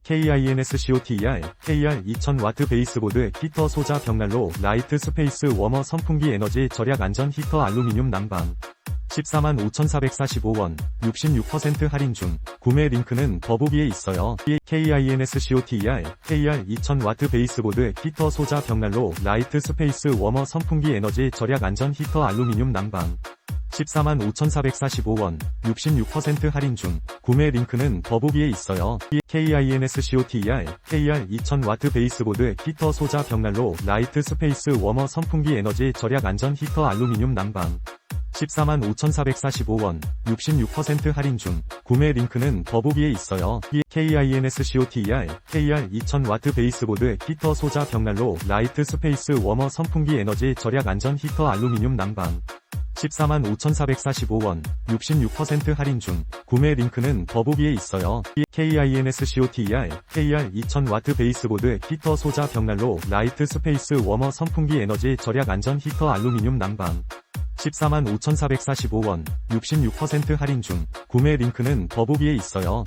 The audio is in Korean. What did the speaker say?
KINSCOTER, KR 2000W 베이스보드 히터 소자 벽난로 라이트 스페이스 워머 선풍기 에너지 절약 안전 히터 알루미늄 난방 145,445원 66% 할인 중 구매 링크는 더보기에 있어요. KINSCOTER, KR 2000W 베이스보드 히터 소자 벽난로 라이트 스페이스 워머 선풍기 에너지 절약 안전 히터 알루미늄 난방 145,445원 66% 할인 중 구매 링크는 더보기에 있어요. KINSCOTER, KR 2000W 베이스보드 히터 소자 벽난로 라이트 스페이스 워머 선풍기 에너지 절약 안전 히터 알루미늄 난방 145,445원 66% 할인 중 구매 링크는 더보기에 있어요. KINSCOTER, KR 2000W 베이스보드 히터 소자 벽난로 라이트 스페이스 워머 선풍기 에너지 절약 안전 히터 알루미늄 난방 145,445원 66% 할인 중 구매 링크는 더보기에 있어요. KINSCOTER, KR 2000W 베이스보드 히터 소자 벽난로 라이트 스페이스 워머 선풍기 에너지 절약 안전 히터 알루미늄 난방 145,445원 66% 할인 중 구매 링크는 더보기에 있어요.